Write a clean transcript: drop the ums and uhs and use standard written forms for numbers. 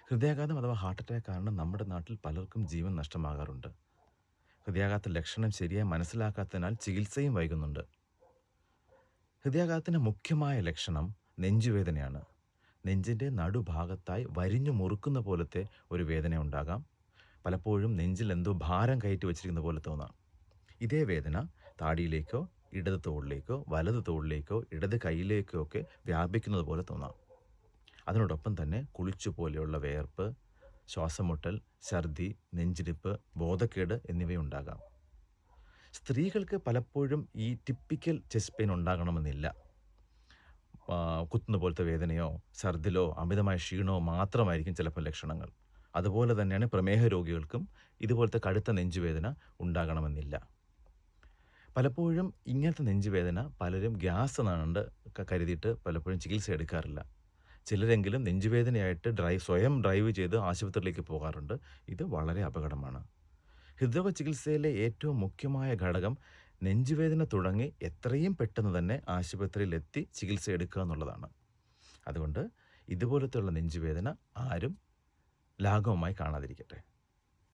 ഹൃദയാഘാതം അഥവാ heart attack കാരണം നമ്മുടെ നാട്ടിൽ പലർക്കും ജീവൻ നഷ്ടമാകാറുണ്ട്. ഹൃദയാഘാത ലക്ഷണം ശരിയായി മനസ്സിലാക്കാത്തതിനാൽ ചികിത്സയും വൈകുന്നുണ്ട്. ഹൃദയാഘാതത്തിൻ്റെ മുഖ്യമായ ലക്ഷണം നെഞ്ചുവേദനയാണ്. നെഞ്ചിൻ്റെ നടുഭാഗത്തായി വരിഞ്ഞു മുറുക്കുന്ന പോലത്തെ ഒരു വേദന ഉണ്ടാകാം. പലപ്പോഴും നെഞ്ചിൽ എന്തോ ഭാരം കയറ്റി വച്ചിരിക്കുന്ന പോലെ തോന്നാം. ഇതേ വേദന താടിയിലേക്കോ ഇടത് തോളിലേക്കോ വലത് തോളിലേക്കോ ഇടത് കൈയിലേക്കോ ഒക്കെ വ്യാപിക്കുന്നത് പോലെ തോന്നാം. അതിനോടൊപ്പം തന്നെ കുളിച്ചു പോലെയുള്ള വിയർപ്പ്, ശ്വാസമുട്ടൽ, ഛർദി, നെഞ്ചിടിപ്പ്, ബോധക്കേട് എന്നിവയുണ്ടാകാം. സ്ത്രീകൾക്ക് പലപ്പോഴും ഈ ടിപ്പിക്കൽ ചെസ്റ്റ് പെയിൻ ഉണ്ടാകണമെന്നില്ല. കുത്തുന്ന പോലത്തെ വേദനയോ ഛർദിലോ അമിതമായ ക്ഷീണമോ മാത്രമായിരിക്കും ചിലപ്പോൾ ലക്ഷണങ്ങൾ. അതുപോലെ തന്നെയാണ് പ്രമേഹ രോഗികൾക്കും ഇതുപോലത്തെ കടുത്ത നെഞ്ചുവേദന ഉണ്ടാകണമെന്നില്ല. പലപ്പോഴും ഇങ്ങനത്തെ നെഞ്ചുവേദന പലരും ഗ്യാസ് എന്നാണ്ട് കരുതിയിട്ട് പലപ്പോഴും ചികിത്സ എടുക്കാറില്ല. ചിലരെങ്കിലും നെഞ്ചുവേദനയായിട്ട് സ്വയം ഡ്രൈവ് ചെയ്ത് ആശുപത്രിയിലേക്ക് പോകാറുണ്ട്. ഇത് വളരെ അപകടമാണ്. ഹൃദ്രോഗ ചികിത്സയിലെ ഏറ്റവും മുഖ്യമായ ഘടകം നെഞ്ചുവേദന തുടങ്ങി എത്രയും പെട്ടെന്ന് തന്നെ ആശുപത്രിയിലെത്തി ചികിത്സ എടുക്കുക എന്നുള്ളതാണ്. അതുകൊണ്ട് ഇതുപോലത്തെയുള്ള നെഞ്ചുവേദന ആരും ലാഘവമായി കാണാതിരിക്കട്ടെ.